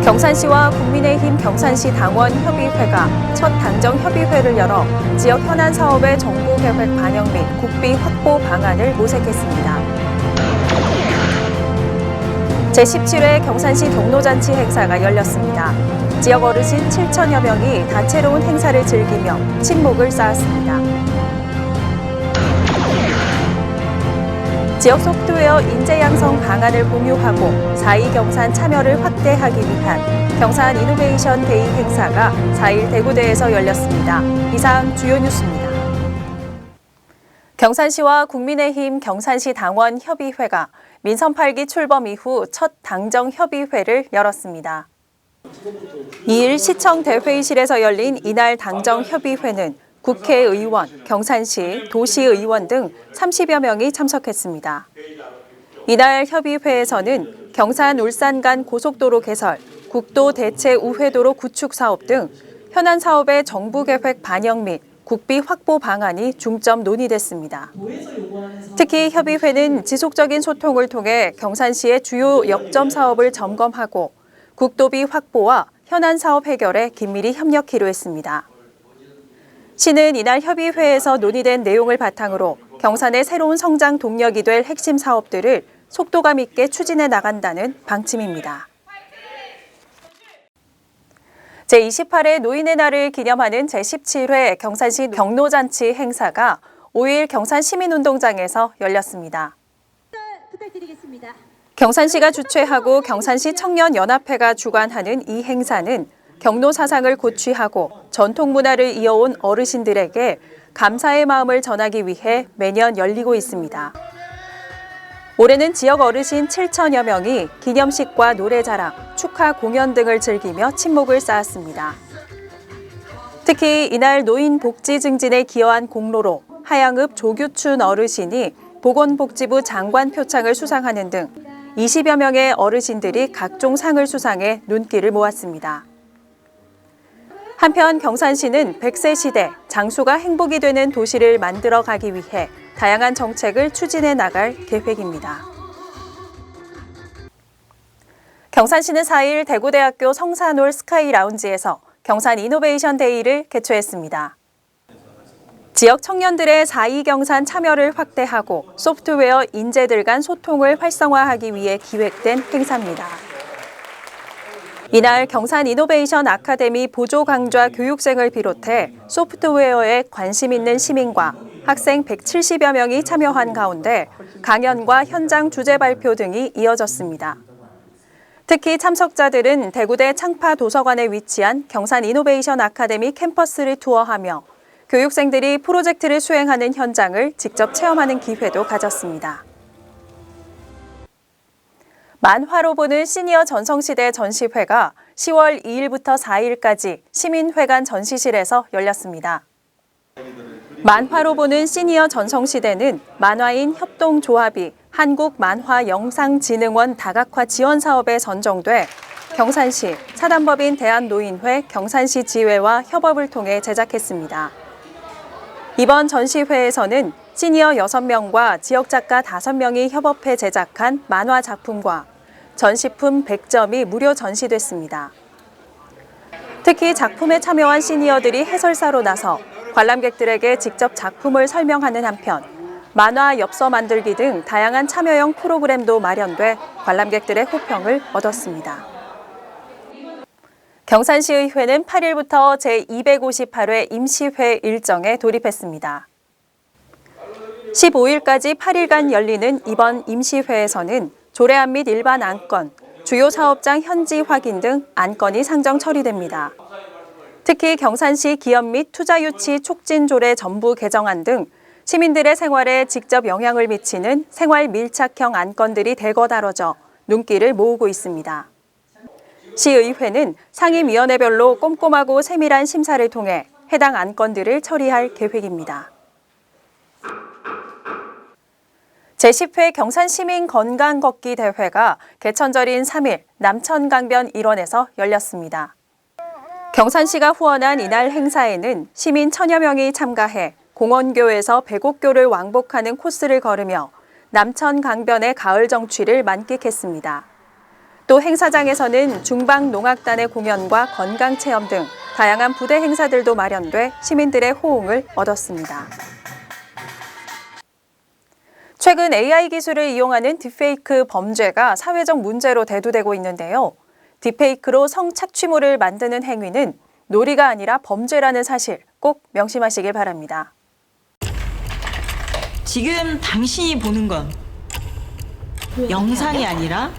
경산시와 국민의힘 경산시 당원협의회가 첫 당정협의회를 열어 지역 현안 사업의 정부 계획 반영 및 국비 확보 방안을 모색했습니다. 제17회 경산시 경로잔치 행사가 열렸습니다. 지역 어르신 7천여 명이 다채로운 행사를 즐기며 친목을 쌓았습니다. 지역 소프트웨어 인재 양성 방안을 공유하고 4.2 경산 참여를 확대하기 위한 경산 이노베이션 데이 행사가 4일 대구대에서 열렸습니다. 이상 주요 뉴스입니다. 경산시와 국민의힘 경산시 당원협의회가 민선 8기 출범 이후 첫 당정협의회를 열었습니다. 2일 시청 대회의실에서 열린 이날 당정협의회는 국회의원, 경산시, 도시의원 등 30여 명이 참석했습니다. 이날 협의회에서는 경산 울산 간 고속도로 개설, 국도 대체 우회도로 구축 사업 등 현안 사업의 정부 계획 반영 및 국비 확보 방안이 중점 논의됐습니다. 특히 협의회는 지속적인 소통을 통해 경산시의 주요 역점 사업을 점검하고 국도비 확보와 현안 사업 해결에 긴밀히 협력키로 했습니다. 시는 이날 협의회에서 논의된 내용을 바탕으로 경산의 새로운 성장 동력이 될 핵심 사업들을 속도감 있게 추진해 나간다는 방침입니다. 제28회 노인의 날을 기념하는 제17회 경산시 경로잔치 행사가 5일 경산 시민운동장에서 열렸습니다. 부탁드리겠습니다. 경산시가 주최하고 경산시 청년연합회가 주관하는 이 행사는 경로 사상을 고취하고 전통 문화를 이어온 어르신들에게 감사의 마음을 전하기 위해 매년 열리고 있습니다. 올해는 지역 어르신 7천여 명이 기념식과 노래자랑, 축하 공연 등을 즐기며 친목을 쌓았습니다. 특히 이날 노인 복지 증진에 기여한 공로로 하양읍 조규춘 어르신이 보건복지부 장관 표창을 수상하는 등 20여 명의 어르신들이 각종 상을 수상해 눈길을 모았습니다. 한편 경산시는 100세 시대 장수가 행복이 되는 도시를 만들어가기 위해 다양한 정책을 추진해 나갈 계획입니다. 경산시는 4일 대구대학교 성산홀 스카이 라운지에서 경산 이노베이션 데이를 개최했습니다. 지역 청년들의 4.2 경산 참여를 확대하고 소프트웨어 인재들 간 소통을 활성화하기 위해 기획된 행사입니다. 이날 경산 이노베이션 아카데미 보조 강좌 교육생을 비롯해 소프트웨어에 관심 있는 시민과 학생 170여 명이 참여한 가운데 강연과 현장 주제 발표 등이 이어졌습니다. 특히 참석자들은 대구대 창파 도서관에 위치한 경산 이노베이션 아카데미 캠퍼스를 투어하며 교육생들이 프로젝트를 수행하는 현장을 직접 체험하는 기회도 가졌습니다. 만화로 보는 시니어 전성시대 전시회가 10월 2일부터 4일까지 시민회관 전시실에서 열렸습니다. 만화로 보는 시니어 전성시대는 만화인 협동조합이 한국만화영상진흥원 다각화 지원 사업에 선정돼 경산시, 사단법인 대한노인회 경산시 지회와 협업을 통해 제작했습니다. 이번 전시회에서는 시니어 6명과 지역작가 5명이 협업해 제작한 만화 작품과 전시품 100점이 무료 전시됐습니다. 특히 작품에 참여한 시니어들이 해설사로 나서 관람객들에게 직접 작품을 설명하는 한편 만화 엽서 만들기 등 다양한 참여형 프로그램도 마련돼 관람객들의 호평을 얻었습니다. 경산시의회는 8일부터 제258회 임시회 일정에 돌입했습니다. 15일까지 8일간 열리는 이번 임시회에서는 조례안 및 일반 안건, 주요 사업장 현지 확인 등 안건이 상정 처리됩니다. 특히 경산시 기업 및 투자 유치 촉진 조례 전부 개정안 등 시민들의 생활에 직접 영향을 미치는 생활 밀착형 안건들이 대거 다뤄져 눈길을 모으고 있습니다. 시의회는 상임위원회별로 꼼꼼하고 세밀한 심사를 통해 해당 안건들을 처리할 계획입니다. 제10회 경산시민 건강걷기 대회가 개천절인 3일 남천강변 일원에서 열렸습니다. 경산시가 후원한 이날 행사에는 시민 1000여 명이 참가해 공원교에서 백옥교를 왕복하는 코스를 걸으며 남천강변의 가을 정취를 만끽했습니다. 또 행사장에서는 중방농악단의 공연과 건강체험 등 다양한 부대 행사들도 마련돼 시민들의 호응을 얻었습니다. 최근 AI 기술을 이용하는 딥페이크 범죄가 사회적 문제로 대두되고 있는데요. 딥페이크로 성착취물을 만드는 행위는 놀이가 아니라 범죄라는 사실 꼭 명심하시길 바랍니다. 지금 당신이 보는 건 영상이 아니라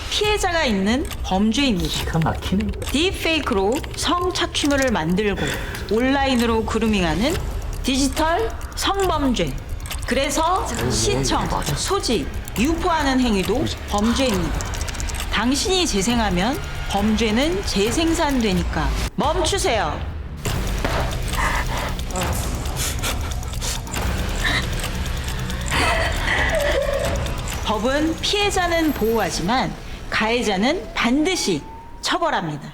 피해자가 있는 범죄입니다. 기가 막히네. 딥페이크로 성착취물을 만들고 온라인으로 그루밍하는 디지털 성범죄. 그래서 시청, 소지, 유포하는 행위도 범죄입니다. 당신이 재생하면 범죄는 재생산되니까 멈추세요. 법은 피해자는 보호하지만 가해자는 반드시 처벌합니다.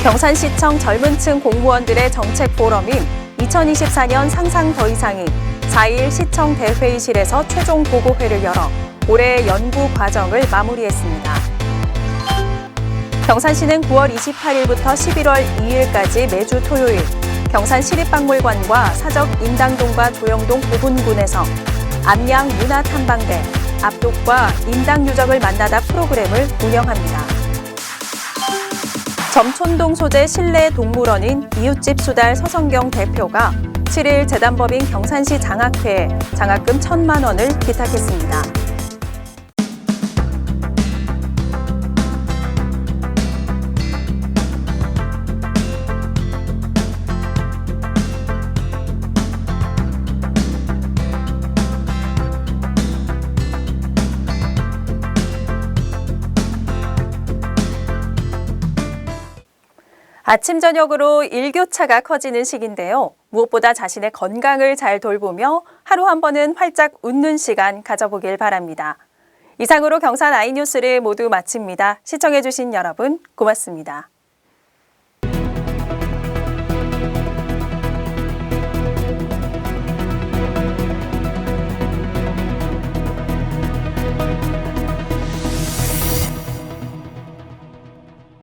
경산시청 젊은층 공무원들의 정책 포럼인 2024년 상상 더 이상이 4일 시청 대회의실에서 최종 보고회를 열어 올해의 연구 과정을 마무리했습니다. 경산시는 9월 28일부터 11월 2일까지 매주 토요일 경산시립박물관과 사적인당동과 조영동 부분군에서 암양 문화탐방대, 압독과 인당 유적을 만나다 프로그램을 운영합니다. 점촌동 소재 실내 동물원인 이웃집 수달 서성경 대표가 7일 재단법인 경산시 장학회에 장학금 1,000만 원을 기탁했습니다. 아침 저녁으로 일교차가 커지는 시기인데요. 무엇보다 자신의 건강을 잘 돌보며 하루 한 번은 활짝 웃는 시간 가져보길 바랍니다. 이상으로 경산 아이뉴스를 모두 마칩니다. 시청해주신 여러분 고맙습니다.